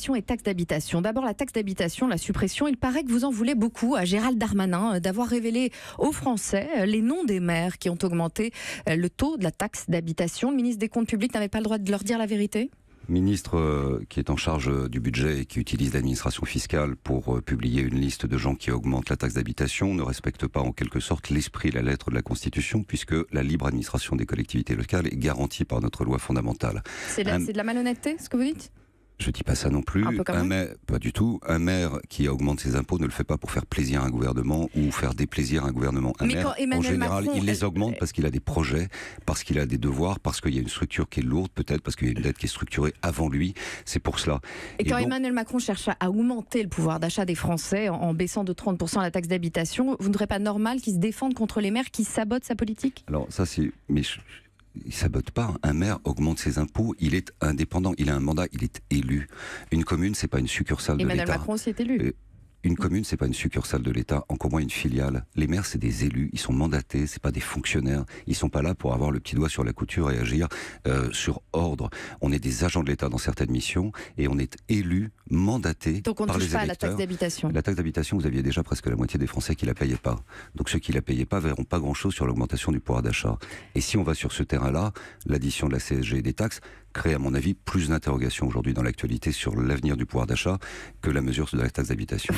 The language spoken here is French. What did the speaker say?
d'habitation et taxe d'habitation. D'abord, la taxe d'habitation, la suppression. Il paraît que vous en voulez beaucoup à Gérald Darmanin d'avoir révélé aux Français les noms des maires qui ont augmenté le taux de la taxe d'habitation. Le ministre des Comptes publics n'avait pas le droit de leur dire la vérité ? Ministre qui est en charge du budget et qui utilise l'administration fiscale pour publier une liste de gens qui augmentent la taxe d'habitation ne respecte pas en quelque sorte l'esprit et la lettre de la Constitution, puisque la libre administration des collectivités locales est garantie par notre loi fondamentale. C'est de la malhonnêteté, ce que vous dites ? Je ne dis pas ça non plus. Pas du tout. Un maire qui augmente ses impôts ne le fait pas pour faire plaisir à un gouvernement ou faire déplaisir à un gouvernement. Un maire, en général, il les augmente parce qu'il a des projets, parce qu'il a des devoirs, parce qu'il y a une structure qui est lourde, peut-être parce qu'il y a une dette qui est structurée avant lui. C'est pour cela. Et quand Emmanuel Macron cherche à augmenter le pouvoir d'achat des Français en baissant de 30% la taxe d'habitation, vous ne trouvez pas normal qu'il se défende contre les maires qui sabotent sa politique ? Alors ça c'est... Il ne sabote pas. Un maire augmente ses impôts, il est indépendant, il a un mandat, il est élu. Une commune, c'est pas une succursale de l'État. Emmanuel Macron aussi est élu. Une commune, c'est pas une succursale de l'État, encore moins une filiale. Les maires, c'est des élus, ils sont mandatés, c'est pas des fonctionnaires. Ils sont pas là pour avoir le petit doigt sur la couture et agir sur ordre. On est des agents de l'État dans certaines missions et on est élus, mandatés Donc on ne par les touche pas à la électeurs. taxe d'habitation. La taxe d'habitation, vous aviez déjà presque la moitié des Français qui la payaient pas. Donc ceux qui la payaient pas verront pas grand-chose sur l'augmentation du pouvoir d'achat. Et si on va sur ce terrain-là, l'addition de la CSG et des taxes crée à mon avis plus d'interrogations aujourd'hui dans l'actualité sur l'avenir du pouvoir d'achat que la mesure de la taxe d'habitation.